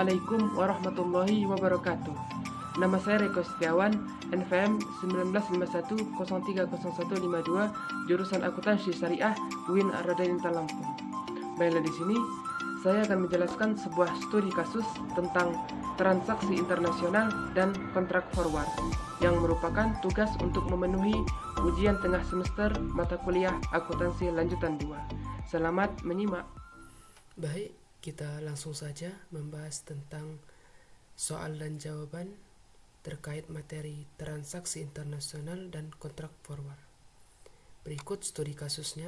Assalamualaikum warahmatullahi wabarakatuh. Nama saya Reko Setiawan, NVM 1951030152, jurusan Akuntansi Syariah, UIN Ar-Raden Lampung. Baiklah, di sini saya akan menjelaskan sebuah studi kasus tentang transaksi internasional dan kontrak forward yang merupakan tugas untuk memenuhi ujian tengah semester mata kuliah Akuntansi lanjutan 2. Selamat menyimak. Baik, kita langsung saja membahas tentang soal dan jawaban terkait materi transaksi internasional dan kontrak forward. Berikut studi kasusnya.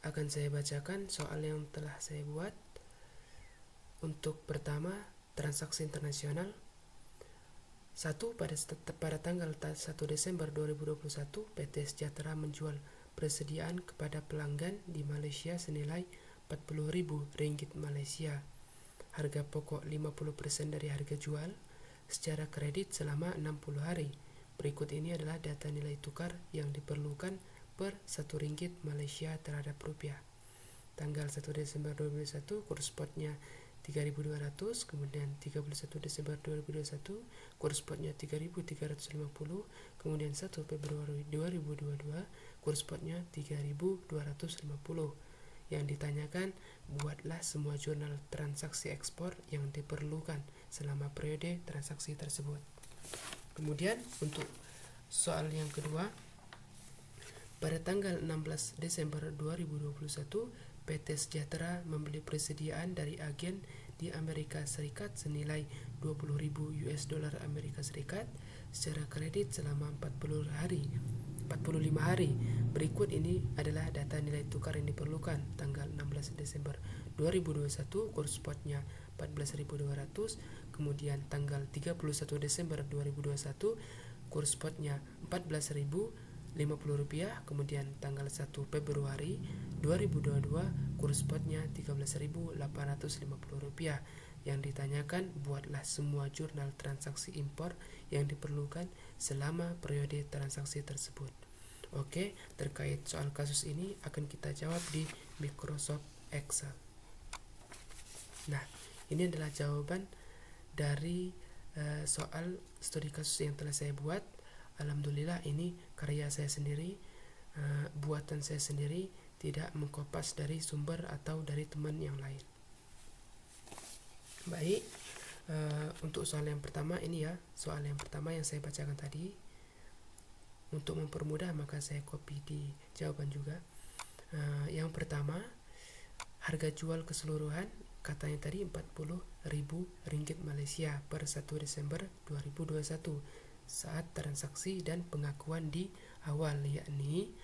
Akan saya bacakan soal yang telah saya buat. Untuk pertama, transaksi internasional. 1. Pada tanggal 1 Desember 2021, PT Sejahtera menjual persediaan kepada pelanggan di Malaysia senilai Rp40.000 Malaysia. Harga pokok 50% dari harga jual secara kredit selama 60 hari. Berikut ini adalah data nilai tukar yang diperlukan per Rp1 Malaysia terhadap rupiah. Tanggal 1 Desember 2021 kurs spotnya 3.200, kemudian 31 Desember 2021 kurs spotnya 3.350, kemudian 1 Februari 2022 kurs spotnya 3.250. Yang ditanyakan, buatlah semua jurnal transaksi ekspor yang diperlukan selama periode transaksi tersebut. Kemudian untuk soal yang kedua, pada tanggal 16 Desember 2021, PT Sejahtera membeli persediaan dari agen di Amerika Serikat senilai $20.000 Amerika Serikat secara kredit selama 45 hari. Berikut ini adalah data nilai tukar yang diperlukan. Tanggal 16 Desember 2021 kurs spotnya 14.200, kemudian tanggal 31 Desember 2021 kurs spotnya 14.050 rupiah, kemudian tanggal 1 Februari 2022 kurs spotnya 13.850 rupiah. Yang ditanyakan, buatlah semua jurnal transaksi impor yang diperlukan selama periode transaksi tersebut. Oke, terkait soal kasus ini akan kita jawab di Microsoft Excel. Nah, ini adalah jawaban dari soal studi kasus yang telah saya buat. Alhamdulillah, ini karya saya sendiri, buatan saya sendiri, tidak mengkopas dari sumber atau dari teman yang lain. Baik, untuk soal yang pertama ini ya, soal yang pertama yang saya bacakan tadi. Untuk mempermudah maka saya copy di jawaban juga. Yang pertama, harga jual keseluruhan katanya tadi Rp40.000 Malaysia per 1 Desember 2021 saat transaksi dan pengakuan di awal, yakni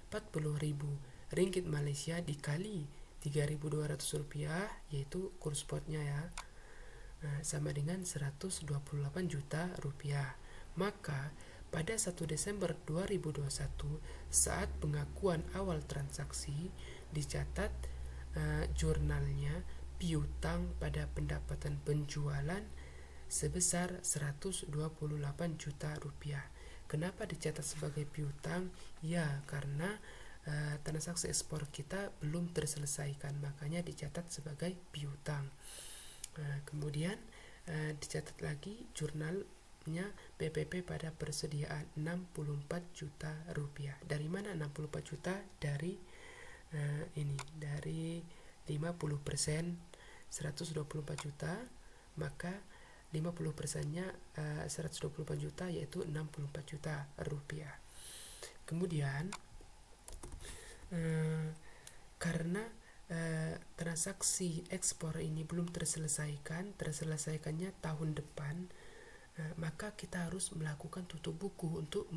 Rp40.000 Malaysia dikali Rp3.200, yaitu kurs spotnya ya, sama dengan Rp128 juta. Maka pada 1 Desember 2021 saat pengakuan awal transaksi dicatat jurnalnya piutang pada pendapatan penjualan sebesar Rp128 juta. Kenapa dicatat sebagai piutang? Ya, karena transaksi ekspor kita belum terselesaikan, makanya dicatat sebagai piutang. Kemudian dicatat lagi jurnalnya PPP pada persediaan Rp64 juta. Dari mana 64 juta? Dari dari 50% 124 juta, maka 50%-nya 124 juta, yaitu Rp64 juta. Kemudian karena transaksi ekspor ini belum terselesaikannya tahun depan, maka kita harus melakukan tutup buku untuk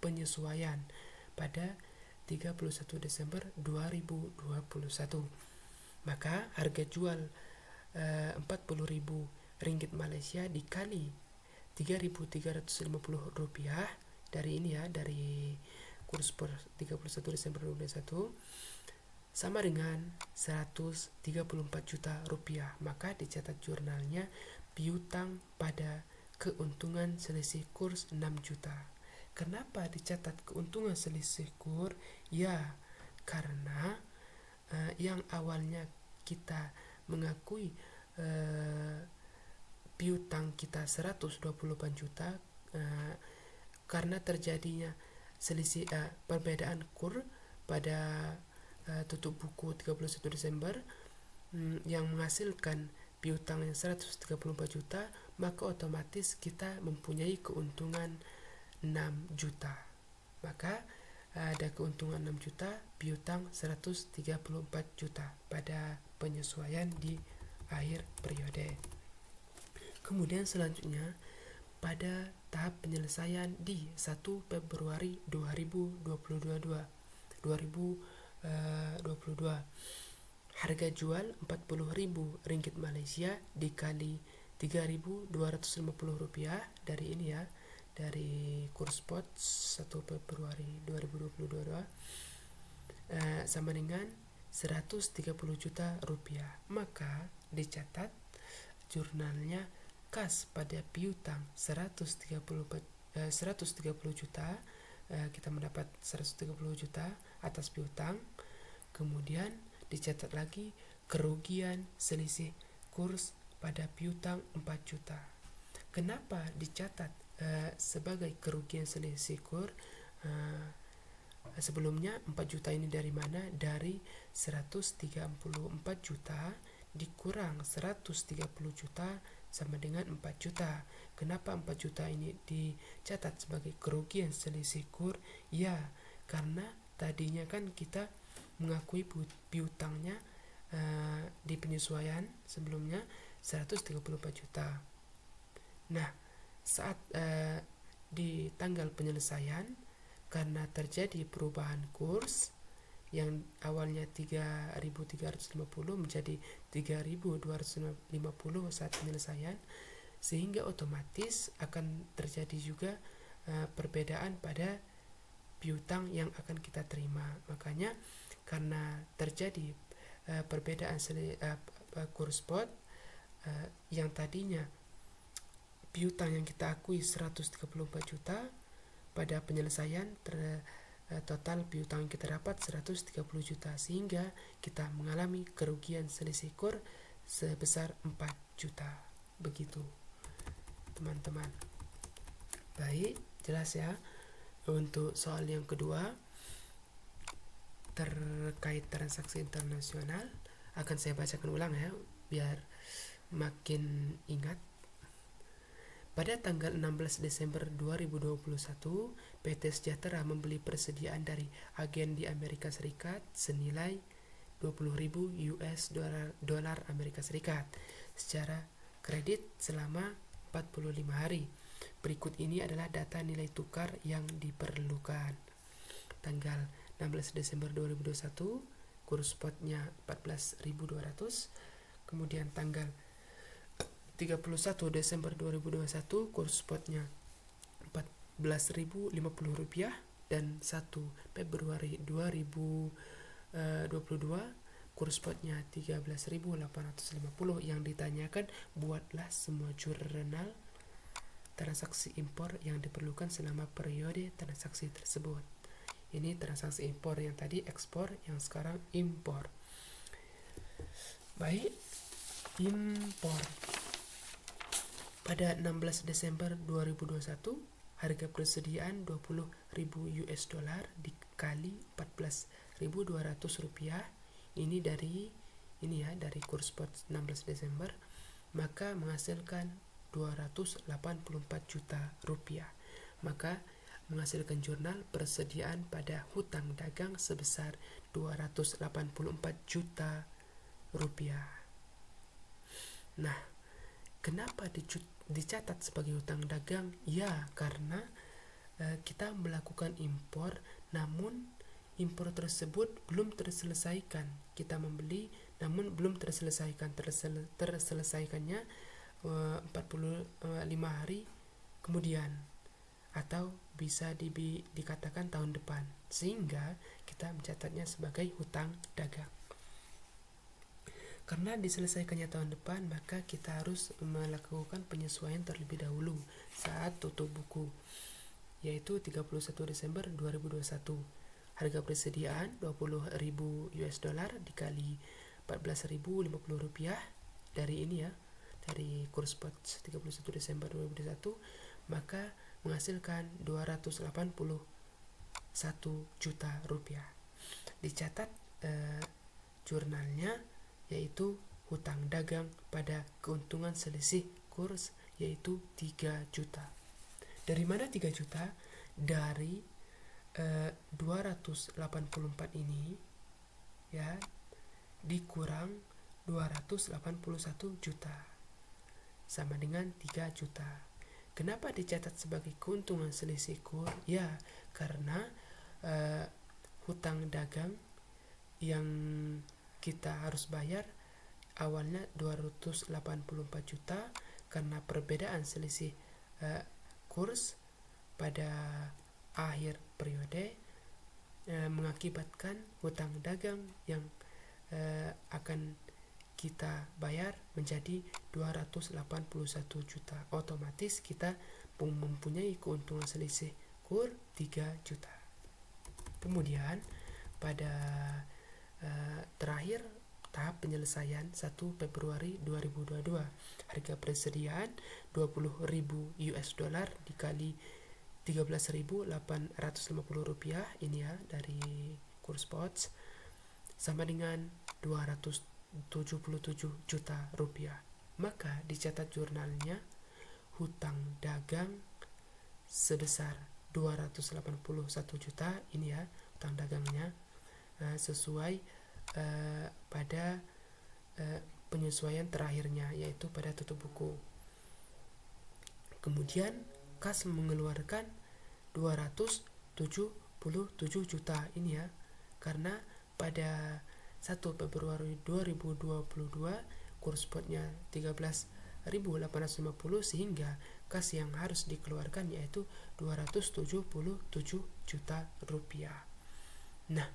penyesuaian pada 31 Desember 2021. Maka harga jual Rp40.000 Malaysia dikali Rp3.350 dari ini ya, dari kurs per 31 Desember 2021 sama dengan Rp134 juta. Maka dicatat jurnalnya piutang pada keuntungan selisih kurs 6 juta. Kenapa dicatat keuntungan selisih kurs? Ya, karena yang awalnya kita mengakui piutang kita 124 juta karena terjadinya selisih perbedaan kur pada tutup buku 31 Desember yang menghasilkan piutang yang 134 juta, maka otomatis kita mempunyai keuntungan 6 juta. Maka ada keuntungan 6 juta, piutang 134 juta pada penyesuaian di akhir periode. Kemudian selanjutnya pada tahap penyelesaian di 1 Februari 2022 harga jual Rp40.000 Malaysia dikali Rp3.250 dari ini ya, dari kurs spot 1 Februari 2022 sama dengan 130 juta rupiah. Maka dicatat jurnalnya kas pada piutang 130 juta, kita mendapat 130 juta atas piutang. Kemudian dicatat lagi kerugian selisih kurs pada piutang 4 juta. Kenapa dicatat sebagai kerugian selisih kurs? Sebelumnya 4 juta ini dari mana? Dari 134 juta dikurang 130 juta sama dengan 4 juta. Kenapa 4 juta ini dicatat sebagai kerugian selisih kurs? Ya, karena tadinya kan kita mengakui piutangnya di penyesuaian sebelumnya 134 juta. Nah, saat di tanggal penyelesaian karena terjadi perubahan kurs yang awalnya 3.350 menjadi 3.250 saat penyelesaian, sehingga otomatis akan terjadi juga perbedaan pada piutang yang akan kita terima. Makanya karena terjadi perbedaan kurs spot yang tadinya piutang yang kita akui 134 juta, pada penyelesaian total piutang yang kita dapat 130 juta, sehingga kita mengalami kerugian selisih kurs sebesar 4 juta. Begitu teman-teman. Baik, jelas ya. Untuk soal yang kedua terkait transaksi internasional akan saya bacakan ulang ya biar makin ingat. Pada tanggal 16 Desember 2021, PT Sejahtera membeli persediaan dari agen di Amerika Serikat senilai 20.000 US dolar Amerika Serikat secara kredit selama 45 hari. Berikut ini adalah data nilai tukar yang diperlukan. Tanggal 16 Desember 2021, kurs spotnya 14.200. Kemudian tanggal 31 Desember 2021, kurs spotnya Rp14.050. Dan 1 Februari 2022, kurs spotnya 13.850. Yang ditanyakan, buatlah semua jurnal transaksi impor yang diperlukan selama periode transaksi tersebut. Ini transaksi impor, yang tadi ekspor, yang sekarang impor. Baik, impor. Pada 16 Desember 2021, harga persediaan 20.000 US dollar dikali 14.200 rupiah. Ini dari kurs spot 16 Desember, maka menghasilkan 284 juta rupiah. Maka menghasilkan jurnal persediaan pada hutang dagang sebesar 284 juta rupiah. Nah, kenapa dicatat sebagai hutang dagang? Ya, karena kita melakukan impor, namun impor tersebut belum terselesaikan. Kita membeli, namun belum terselesaikan. Terselesaikannya 45 hari kemudian, atau bisa dikatakan tahun depan, sehingga kita mencatatnya sebagai hutang dagang. Karena diselesaikannya tahun depan, maka kita harus melakukan penyesuaian terlebih dahulu saat tutup buku, yaitu 31 Desember 2021. Harga persediaan 20.000 US dollar dikali 14.050 rupiah, dari ini ya, dari kurs spot 31 Desember 2021, maka menghasilkan 281 juta rupiah. Dicatat jurnalnya, yaitu hutang dagang pada keuntungan selisih kurs yaitu 3 juta. Dari mana 3 juta? Dari 284 ini ya dikurang 281 juta sama dengan 3 juta. Kenapa dicatat sebagai keuntungan selisih kurs? Ya, karena hutang dagang yang kita harus bayar awalnya 284 juta, karena perbedaan selisih kurs pada akhir periode mengakibatkan hutang dagang yang akan kita bayar menjadi 281 juta. Otomatis kita mempunyai keuntungan selisih kurs 3 juta. Kemudian pada terakhir tahap penyelesaian 1 Februari 2022, harga persediaan 20.000 US dollar dikali 13.850 rupiah, ini ya dari kurs spot, sama dengan 277 juta rupiah. Maka dicatat jurnalnya hutang dagang sebesar 281 juta, ini ya hutang dagangnya, sesuai pada penyesuaian terakhirnya, yaitu pada tutup buku. Kemudian kas mengeluarkan 277 juta, ini ya karena pada 1 Februari 2022 kurs spotnya 13.850, sehingga kas yang harus dikeluarkan yaitu 277 juta rupiah. Nah,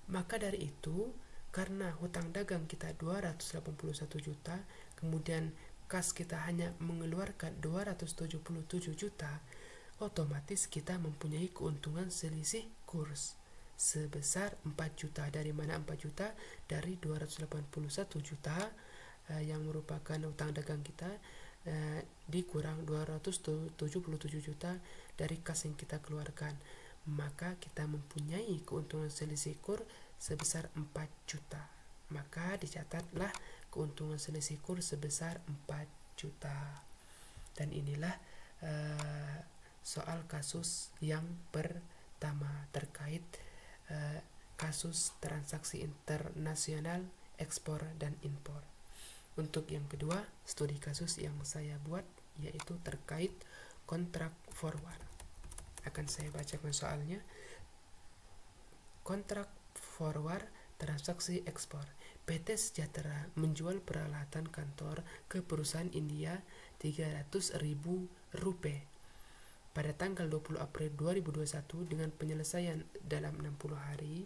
maka dari itu, karena hutang dagang kita 281 juta, kemudian kas kita hanya mengeluarkan 277 juta, otomatis kita mempunyai keuntungan selisih kurs sebesar 4 juta. Dari mana 4 juta? Dari 281 juta yang merupakan hutang dagang kita dikurang 277 juta dari kas yang kita keluarkan, maka kita mempunyai keuntungan selisih kurs sebesar 4 juta. Maka dicatatlah keuntungan selisih kurs sebesar 4 juta. Dan inilah soal kasus yang pertama terkait kasus transaksi internasional ekspor dan impor. Untuk yang kedua, studi kasus yang saya buat yaitu terkait kontrak forward. Akan saya bacakan soalnya. Kontrak forward transaksi ekspor. PT Sejahtera menjual peralatan kantor ke perusahaan India 300.000 rupiah pada tanggal 20 April 2021 dengan penyelesaian dalam 60 hari.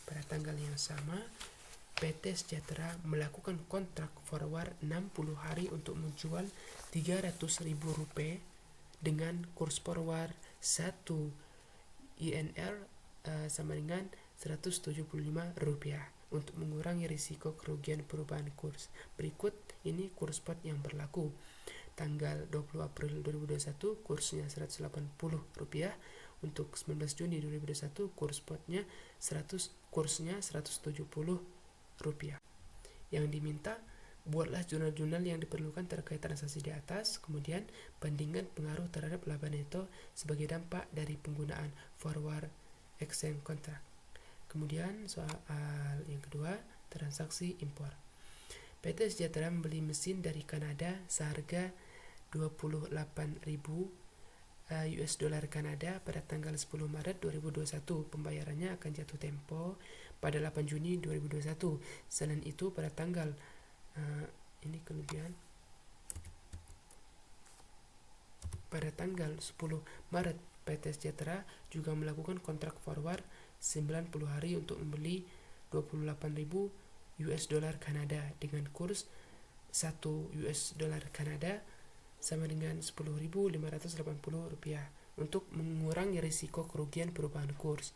Pada tanggal yang sama, PT Sejahtera melakukan kontrak forward 60 hari untuk menjual 300.000 rupiah dengan kurs forward 1 INR sama dengan 175 rupiah untuk mengurangi risiko kerugian perubahan kurs. Berikut ini kurs spot yang berlaku. Tanggal 20 April 2021 kursnya 180 rupiah. Untuk 19 Juni 2021 kurs spotnya kursnya 170 rupiah. Yang diminta, buatlah jurnal-jurnal yang diperlukan terkait transaksi di atas, kemudian bandingkan pengaruh terhadap laba neto sebagai dampak dari penggunaan forward exchange contract. Kemudian soal yang kedua, transaksi impor. PT Sejahtera membeli mesin dari Kanada seharga 28.000 US dollar Kanada pada tanggal 10 Maret 2021. Pembayarannya akan jatuh tempo pada 8 Juni 2021. Selain itu, pada tanggal ini kelebihan. Pada tanggal 10 Maret PT Sejahtera juga melakukan kontrak forward 90 hari untuk membeli 28.000 US dollar Kanada dengan kurs 1 US dollar Kanada sama dengan 10.580 rupiah untuk mengurangi risiko kerugian perubahan kurs.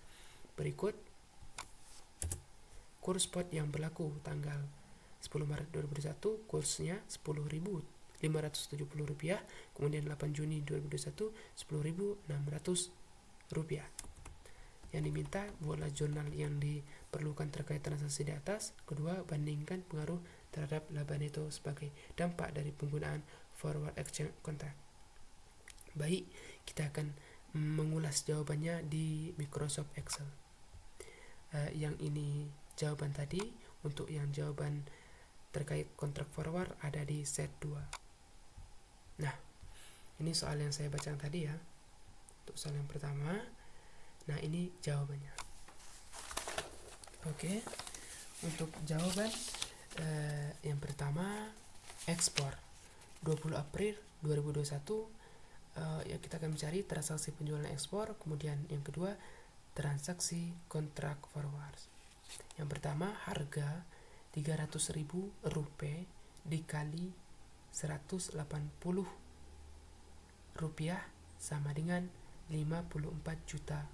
Berikut kurs spot yang berlaku tanggal 10 Maret 2021 kursnya Rp10.570, kemudian 8 Juni 2021 Rp10.600. Yang diminta buatlah jurnal yang diperlukan terkait transaksi di atas. Kedua, bandingkan pengaruh terhadap laba neto sebagai dampak dari penggunaan forward exchange contract. Baik, kita akan mengulas jawabannya di Microsoft Excel. Yang ini jawaban tadi. Untuk yang jawaban terkait kontrak forward ada di set 2. Nah, ini soal yang saya bacakan tadi ya. Untuk soal yang pertama, nah ini jawabannya. Oke, untuk jawaban yang pertama, ekspor 20 April 2021, ya kita akan mencari transaksi penjualan ekspor. Kemudian yang kedua, transaksi kontrak forward. Yang pertama, harga Rp300.000 dikali Rp180 sama dengan Rp54 juta,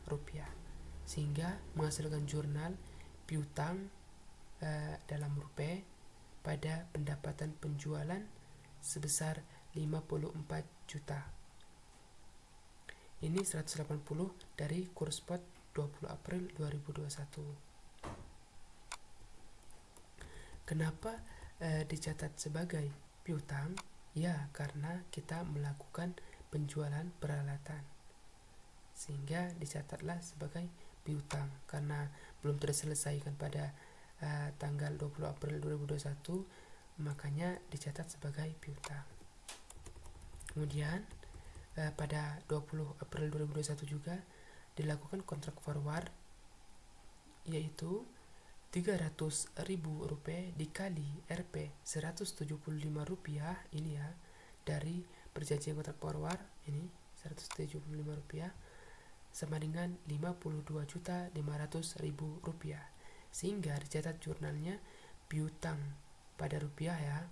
sehingga menghasilkan jurnal piutang dalam rupiah pada pendapatan penjualan sebesar 54 juta. Ini 180 dari kurs spot 20 April 2021. Kenapa dicatat sebagai piutang? Ya, karena kita melakukan penjualan peralatan, sehingga dicatatlah sebagai piutang karena belum terselesaikan pada tanggal 20 April 2021, makanya dicatat sebagai piutang. Kemudian pada 20 April 2021 juga dilakukan kontrak forward, yaitu Rp300.000 dikali Rp 175 ini ya, dari perjanjian kontrak forward ini Rp175 sama dengan Rp52.500.000, sehingga dicatat jurnalnya piutang pada rupiah ya,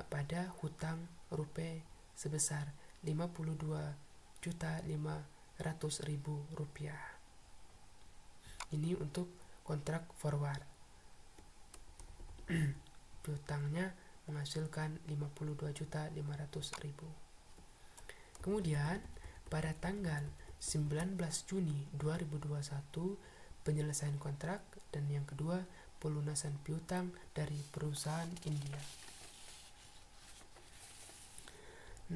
pada hutang rupiah sebesar Rp52.500.000. Ini untuk kontrak forward. Piutangnya menghasilkan Rp52.500.000. Kemudian pada tanggal 19 Juni 2021 penyelesaian kontrak, dan yang kedua pelunasan piutang dari perusahaan India.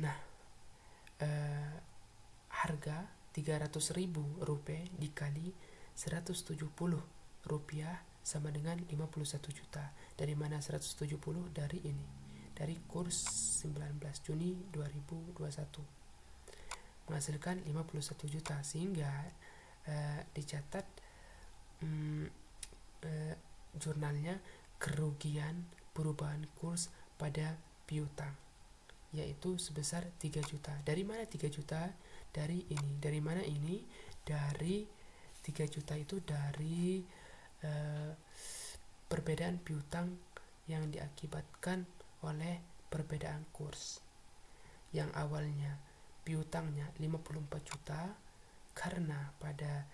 Nah, harga Rp300.000 dikali Rp170 sama dengan 51 juta. Dari mana 170? Dari ini, dari kurs 19 Juni 2021 menghasilkan 51 juta, sehingga dicatat jurnalnya kerugian perubahan kurs pada piutang, yaitu sebesar 3 juta. Dari mana 3 juta? Dari ini. Dari mana ini? Dari 3 juta itu dari perbedaan piutang yang diakibatkan oleh perbedaan kurs. Yang awalnya piutangnya 54 juta, karena pada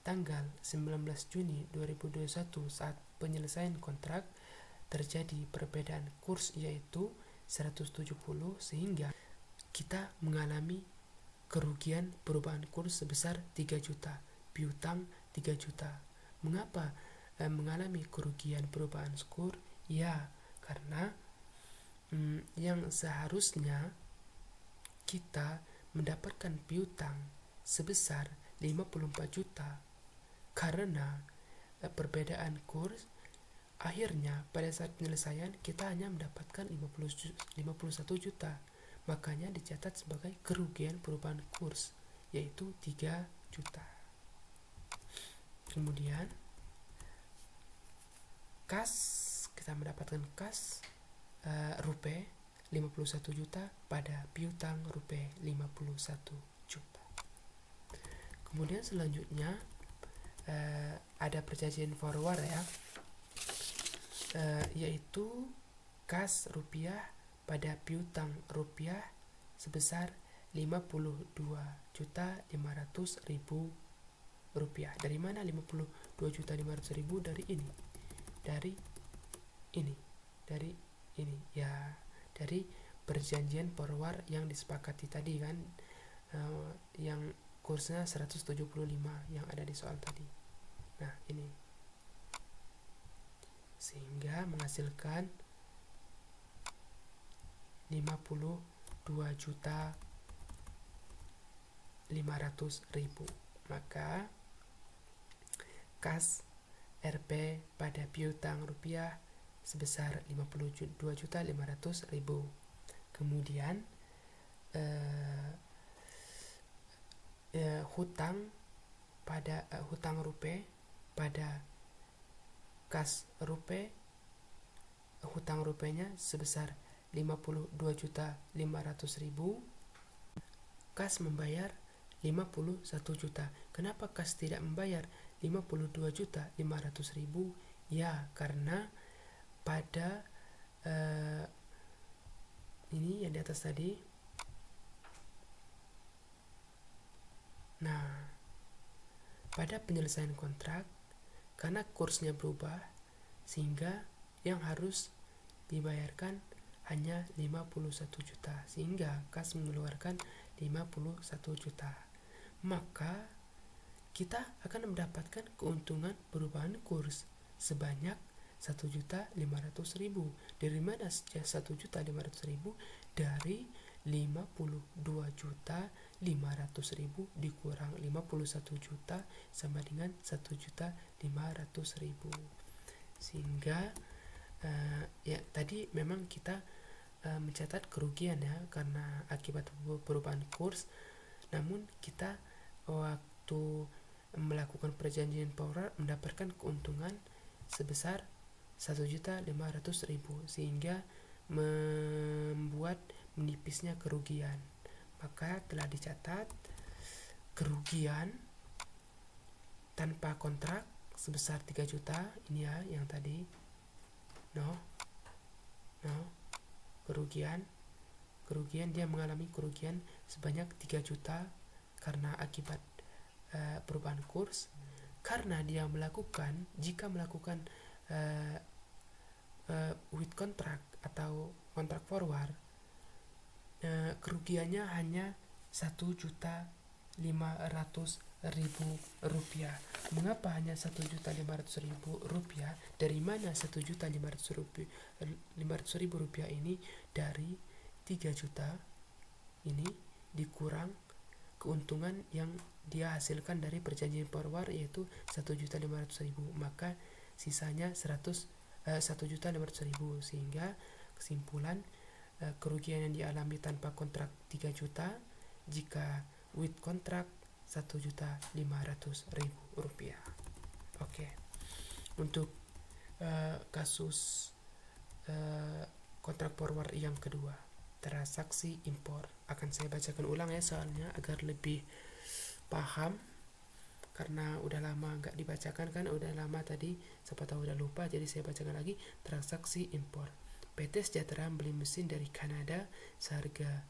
tanggal 19 Juni 2021 saat penyelesaian kontrak terjadi perbedaan kurs yaitu 170, sehingga kita mengalami kerugian perubahan kurs sebesar 3 juta. Piutang 3 juta. Mengapa mengalami kerugian perubahan kurs? Ya, karena yang seharusnya kita mendapatkan piutang sebesar 54 juta, karena perbedaan kurs, akhirnya pada saat penyelesaian kita hanya mendapatkan 51 juta. Makanya dicatat sebagai kerugian perubahan kurs, yaitu 3 juta. Kemudian kas, kita mendapatkan kas rupiah 51 juta pada piutang rupiah 51 juta. Kemudian selanjutnya ada perjanjian forward ya, yaitu kas rupiah pada piutang rupiah sebesar Rp52.500.000. Dari mana 52.500.000? Dari ini. Dari ini. dari ini ya, dari perjanjian forward yang disepakati tadi kan, yang kursnya 175 yang ada di soal tadi. Nah ini sehingga menghasilkan 52.500.000. Maka kas RP pada piutang rupiah sebesar 52.500.000. Kemudian hutang rupiah pada kas rupiah, hutang rupiahnya sebesar 52.500.000. Kas membayar 51 juta. Kenapa kas tidak membayar 52.500.000? Ya, karena pada ini yang di atas tadi. Nah, pada penyelesaian kontrak, karena kursnya berubah, sehingga yang harus dibayarkan hanya 51 juta, sehingga kas mengeluarkan 51 juta. Maka kita akan mendapatkan keuntungan perubahan kurs sebanyak 1.500.000. Dari mana saja 1.500.000? Dari 52.500.000 dikurang 51 juta sama dengan 1.500.000. Sehingga ya tadi memang kita mencatat kerugian ya karena akibat perubahan kurs, namun kita waktu melakukan perjanjian forward mendapatkan keuntungan sebesar 1.500.000, sehingga membuat menipisnya kerugian. Maka telah dicatat kerugian tanpa kontrak sebesar 3 juta. Ini ya yang tadi kerugian dia mengalami kerugian sebanyak 3 juta karena akibat perubahan kurs. Karena dia jika melakukan with contract atau kontrak forward, kerugiannya hanya 1.500.000 rupiah. Mengapa hanya 1.500.000 rupiah? Dari mana 1.500.000 rupiah ini? Dari 3 juta ini dikurang keuntungan yang dia hasilkan dari perjanjian forward, yaitu 1.500.000, maka sisanya 1.500.000. Sehingga kesimpulan, kerugian yang dialami tanpa kontrak 3 juta, jika with kontrak 1.500.000 rupiah. Oke. Untuk kasus kontrak forward yang kedua, transaksi impor, akan saya bacakan ulang ya soalnya agar lebih paham, karena udah lama nggak dibacakan kan, udah lama tadi siapa tahu udah lupa, jadi saya bacakan lagi. Transaksi impor. PT Sejahtera beli mesin dari Kanada seharga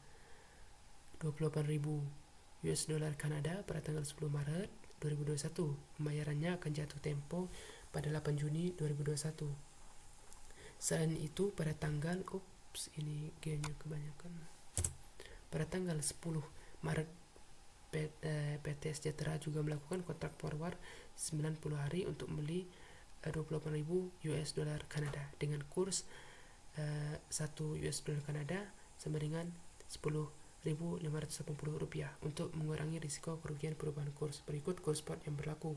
28.000 US dollar Kanada pada tanggal 10 Maret 2021. Pembayarannya akan jatuh tempo pada 8 Juni 2021. Selain itu pada tanggal ini G-nya kebanyakan. Pada tanggal 10 Maret PT Sejahtera juga melakukan kontrak forward 90 hari untuk membeli 28.000 US dollar Kanada dengan kurs 1 US dollar Kanada sama dengan 10.580 rupiah untuk mengurangi risiko kerugian perubahan kurs. Berikut kurs spot yang berlaku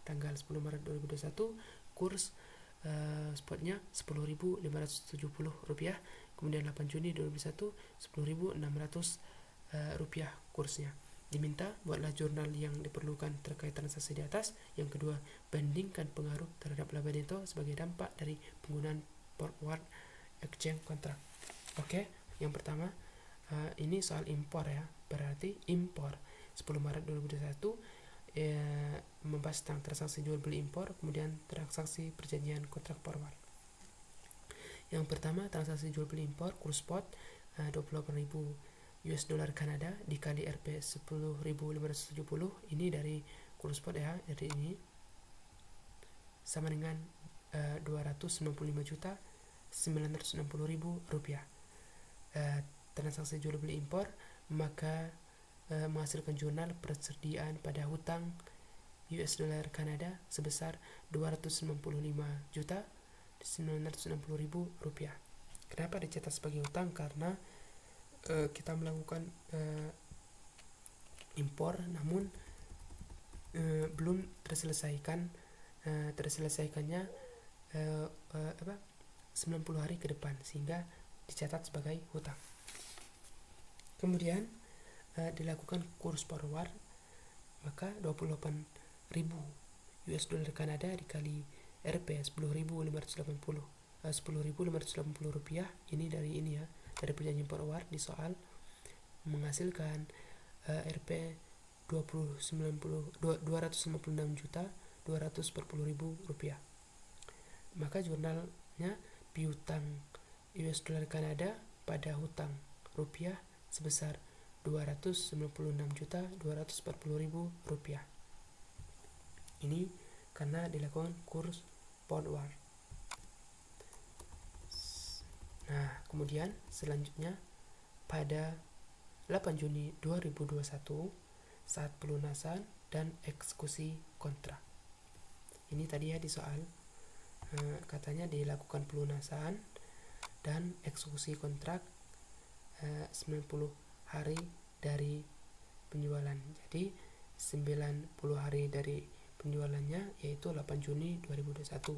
tanggal 10 Maret 2021. Kurs spotnya 10.570 rupiah. Kemudian 8 Juni 2021 10.600 rupiah kursnya. Diminta buatlah jurnal yang diperlukan terkait transaksi di atas. Yang kedua, bandingkan pengaruh terhadap laba neto sebagai dampak dari penggunaan forward exchange contract. Oke, yang pertama ini soal impor ya. Berarti impor 10 Maret 2021 membahas tentang transaksi jual beli impor, kemudian transaksi perjanjian kontrak forward. Yang pertama, transaksi jual beli impor, kurs spot 28.000 US dollar Kanada dikali Rp 10.570. Ini dari kurs spot ya, jadi ini sama dengan 295 juta Rp960.000. Transaksi jual beli impor maka menghasilkan jurnal persediaan pada hutang US dollar Kanada sebesar Rp295.960.000. Kenapa dicatat sebagai hutang? Karena kita melakukan impor namun belum terselesaikannya 90 hari ke depan, sehingga dicatat sebagai hutang. Kemudian dilakukan kurs forward, maka 28.000 US dollar Kanada dikali Rp 10.580 rupiah. Ini dari perjanjian forward di soal menghasilkan Rp 256.240.000 rupiah. Maka jurnalnya piutang US dollar Kanada pada hutang rupiah sebesar Rp296.240.000 rupiah. Ini karena dilakukan kurs forward. Nah, kemudian selanjutnya pada 8 Juni 2021 saat pelunasan dan eksekusi kontrak. Ini tadi ya di soal katanya dilakukan pelunasan dan eksekusi kontrak 90 hari dari penjualan. Jadi 90 hari dari penjualannya yaitu 8 Juni 2021.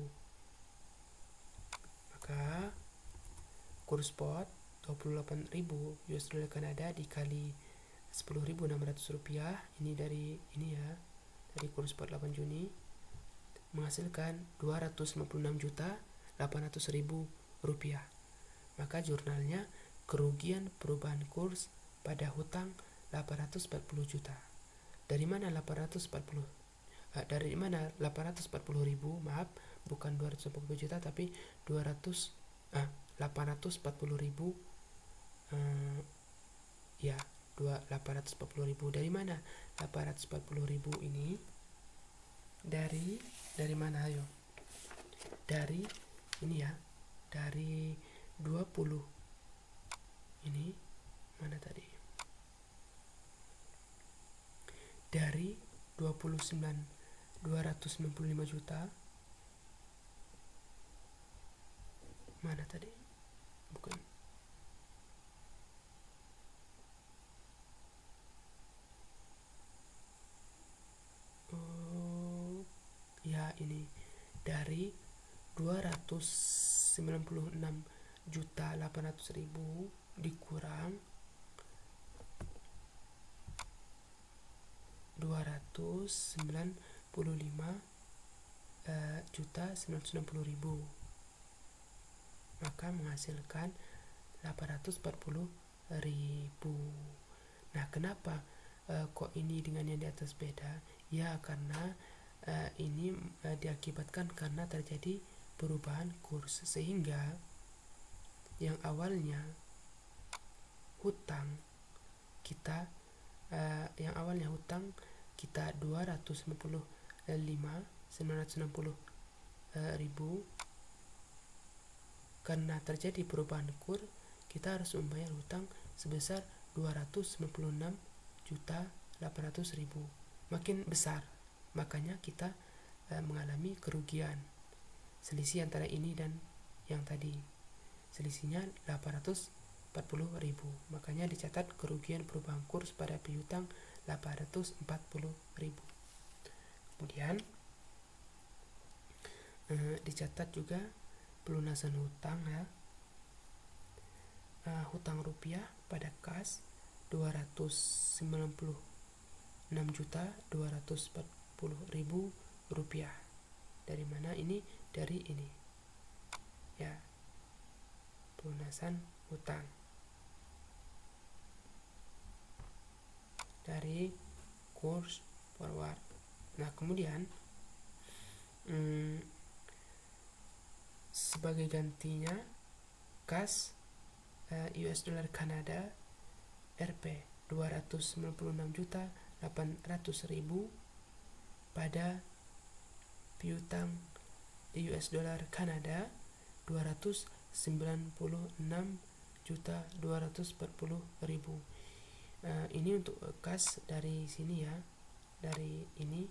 Maka kurs spot 28.000 US dollar Kanada dikali 10.600 rupiah, ini dari kurs spot 8 Juni menghasilkan 256.800.000 rupiah. Maka jurnalnya kerugian perubahan kurs pada hutang 840 juta. Dari mana 840 ribu, maaf, bukan 240 juta tapi 840 ribu. 840 ribu. Dari mana 840 ribu ini? Dari mana ayo? Dari ini ya, dari 20 ini mana tadi? Dari 29.295 juta mana tadi? Bukan. Ini dari 296.800.000 dikurang 295.960.000, maka menghasilkan 840.000. Nah, kenapa kok ini dengan yang di atas beda? Ya, karena ini diakibatkan karena terjadi perubahan kurs, sehingga yang awalnya hutang kita 255.960.000, karena terjadi perubahan kurs kita harus membayar hutang sebesar 296.800.000, makin besar. Makanya kita mengalami kerugian. Selisih antara ini dan yang tadi, selisihnya 840.000. Makanya dicatat kerugian perubahan kurs pada piutang 840.000. Kemudian dicatat juga pelunasan hutang ya. Hutang rupiah pada kas 296.240.000 rupiah. Dari mana ini? Dari ini ya, pelunasan hutang dari kurs forward. Nah, kemudian sebagai gantinya kas US dollar Kanada Rp 296.800.000 pada piutang US dollar Kanada 296.800.000 96.240.000. Ini untuk kas dari sini ya, dari ini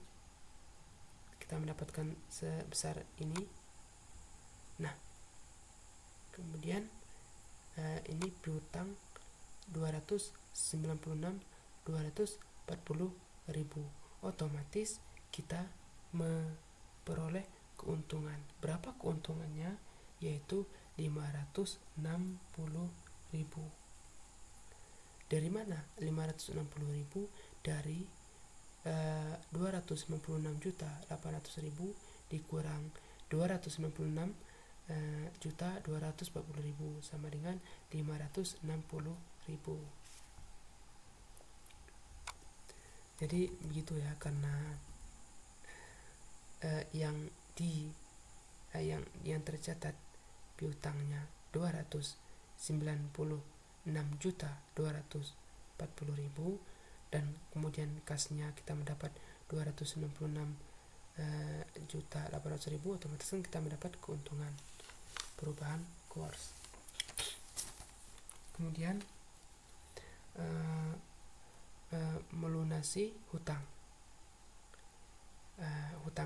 kita mendapatkan sebesar ini. Nah, kemudian ini piutang 296.240.000. Otomatis kita memperoleh keuntungan. Berapa keuntungannya? Yaitu 560.000. Dari mana 560.000? Dari 296.800.000 dikurang 296.240.000 sama dengan 560.000. Jadi begitu ya, karena yang tercatat piutangnya 296.240.000 dan kemudian kasnya kita mendapat 296.800.000, otomatis kita mendapat keuntungan perubahan kurs. Kemudian melunasi hutang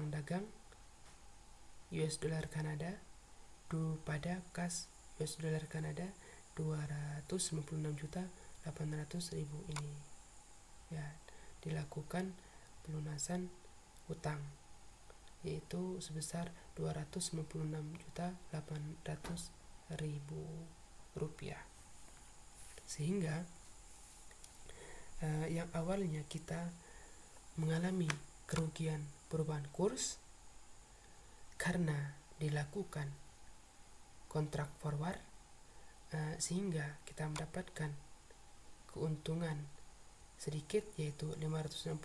dagang US dollar Kanada pada kas US dollar Kanada 296.800.000 ini ya, dilakukan pelunasan hutang yaitu sebesar 296.800.000 rupiah. Sehingga yang awalnya kita mengalami kerugian perubahan kurs karena dilakukan kontrak forward, sehingga kita mendapatkan keuntungan sedikit yaitu 560.000,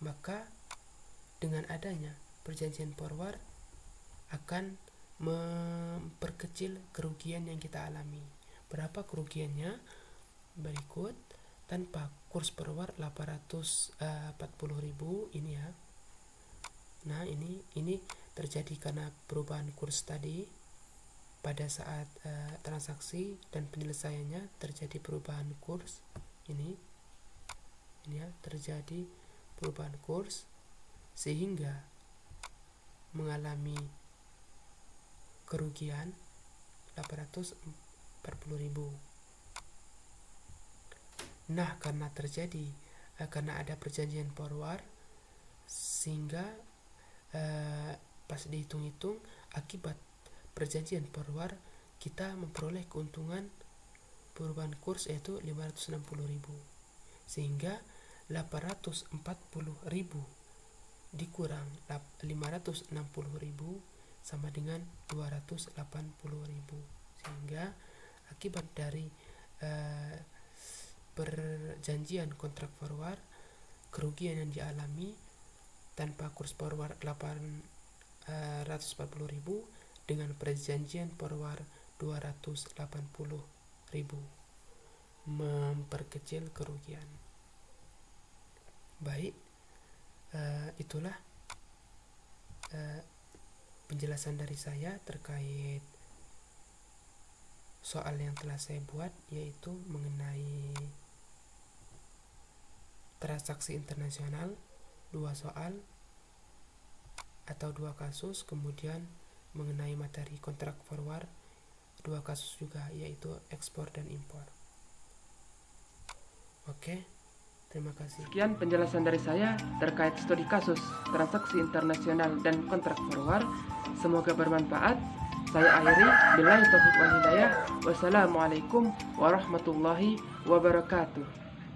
maka dengan adanya perjanjian forward akan memperkecil kerugian yang kita alami. Berapa kerugiannya? Berikut. Tanpa kurs forward 840.000 ini ya. Nah, ini terjadi karena perubahan kurs tadi. Pada saat transaksi dan penyelesaiannya terjadi perubahan kurs. Ini ya, terjadi perubahan kurs sehingga mengalami kerugian 840.000. Nah, karena ada perjanjian forward, sehingga pas dihitung-hitung akibat perjanjian forward kita memperoleh keuntungan perubahan kurs yaitu 560.000, sehingga 840.000 dikurang 560.000 sama dengan 280.000, sehingga akibat dari perjanjian kontrak forward, kerugian yang dialami tanpa kurs forward 840.000 dengan perjanjian forward 280.000 memperkecil kerugian. Baik, itulah penjelasan dari saya terkait soal yang telah saya buat, yaitu mengenai transaksi internasional, 2 soal atau 2 kasus, kemudian mengenai materi kontrak forward, 2 kasus juga, yaitu ekspor dan impor. Oke, terima kasih. Sekian penjelasan dari saya terkait studi kasus transaksi internasional dan kontrak forward. Semoga bermanfaat. Saya akhiri, billahi taufiq wal hidayah. Wassalamualaikum warahmatullahi wabarakatuh.